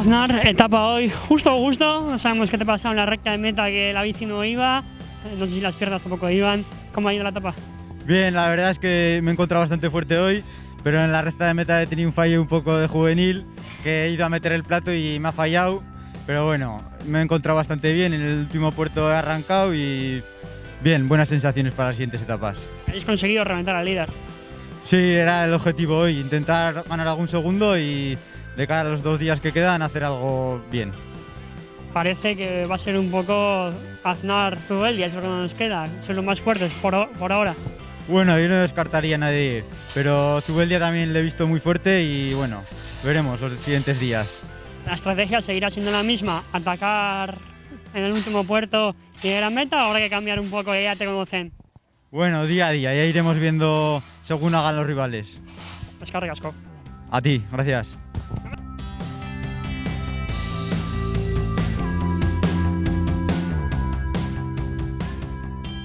Aznar, etapa hoy justo, no sabemos qué te pasó en la recta de meta, que la bici no iba, no sé si las piernas tampoco iban. ¿Cómo ha ido la etapa? Bien, la verdad es que me he encontrado bastante fuerte hoy, pero en la recta de meta he tenido un fallo un poco de juvenil, que he ido a meter el plato y me ha fallado, pero bueno, me he encontrado bastante bien, en el último puerto he arrancado y bien, buenas sensaciones para las siguientes etapas. Habéis conseguido reventar al líder. Sí, era el objetivo hoy, intentar ganar algún segundo y de cara a los 2 días que quedan hacer algo bien. Parece que va a ser un poco Aznar-Zubeldia, es lo que nos queda. Son los más fuertes por ahora. Bueno, yo no descartaría a nadie, pero Zubeldia también le he visto muy fuerte y bueno, veremos los siguientes días. La estrategia seguirá siendo la misma, atacar en el último puerto y llegar a meta, o habrá que cambiar un poco y ya te conocen. Bueno, día a día, ya iremos viendo según hagan los rivales. Escarga, casco. A ti, gracias.